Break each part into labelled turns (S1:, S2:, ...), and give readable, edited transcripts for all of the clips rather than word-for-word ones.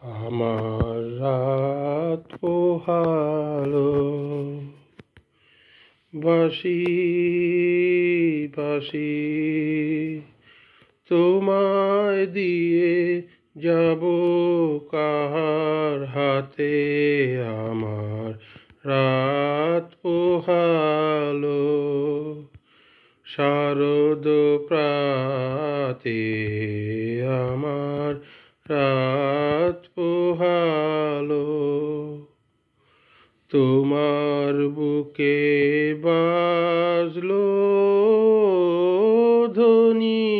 S1: আমার রাত পোহালো, বাঁশি বাঁশি তোমায় দিয়ে যাব কার হাতে। আমার রাত পোহালো, শারদ প্রাতে আমার রাত পোহালো। তোমার বুকে বাজলো ধ্বনি,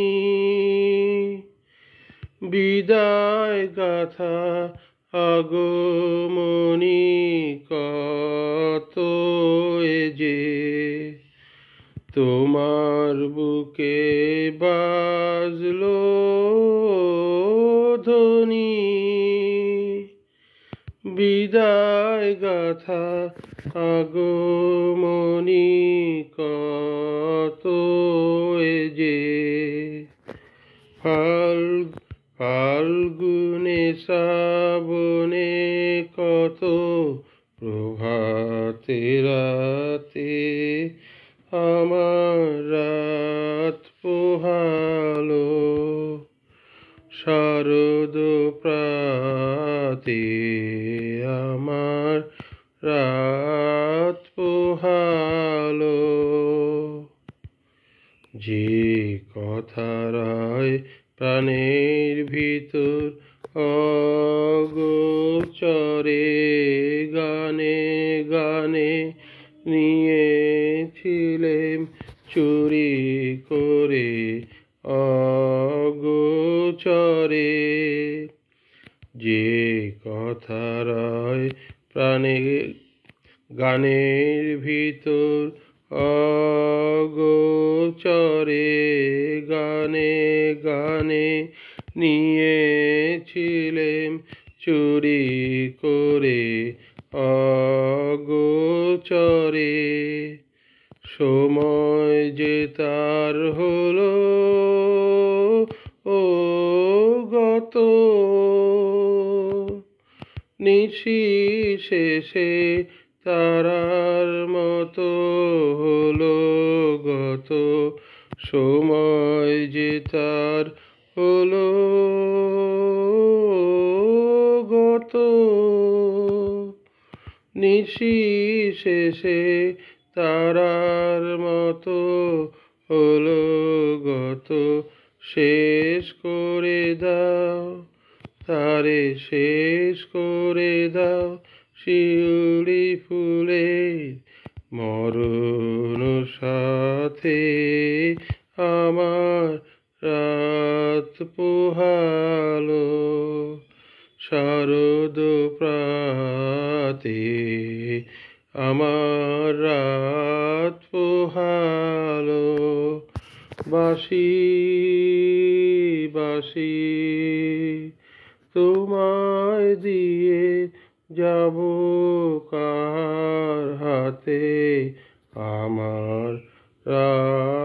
S1: বিদায় গাথা আগমনী কত যে। তোমার বুকে বাজলো ধ্বনি, বিদায় গাথা আগমনী কত যে। ফাল্গুনে শ্রাবণে কত প্রভাতে রাতে আমার রাত পোহালো, শারদ প্রাতে আমার রাত পোহালো। যে কথারায় প্রাণের ভিতর অগোচরে গানে গানে নিয়েছিলেম চুরি করে অগোচরে। যে কথারায় প্রাণের গানের ভিতর অগোচরে গানে গানে নিয়েছিলেম চুরি করে অগোচরে। সময় যে তার হলো ও গত, নিশি শেষে তারার মতো হলো গত। সময় যে তার হলো গত, নিশি শেষে তারার মতো হলো গত। শেষ করে দাও তারে, শেষ করে দাও শিউলি ফুলের মরণ সাথে। আমার রাত পোহালো, শারদ প্রাতে আমার রাত পোহালো। বাঁশি বাঁশি তোমায় দিয়ে যাব কার হাতে। আমার রাত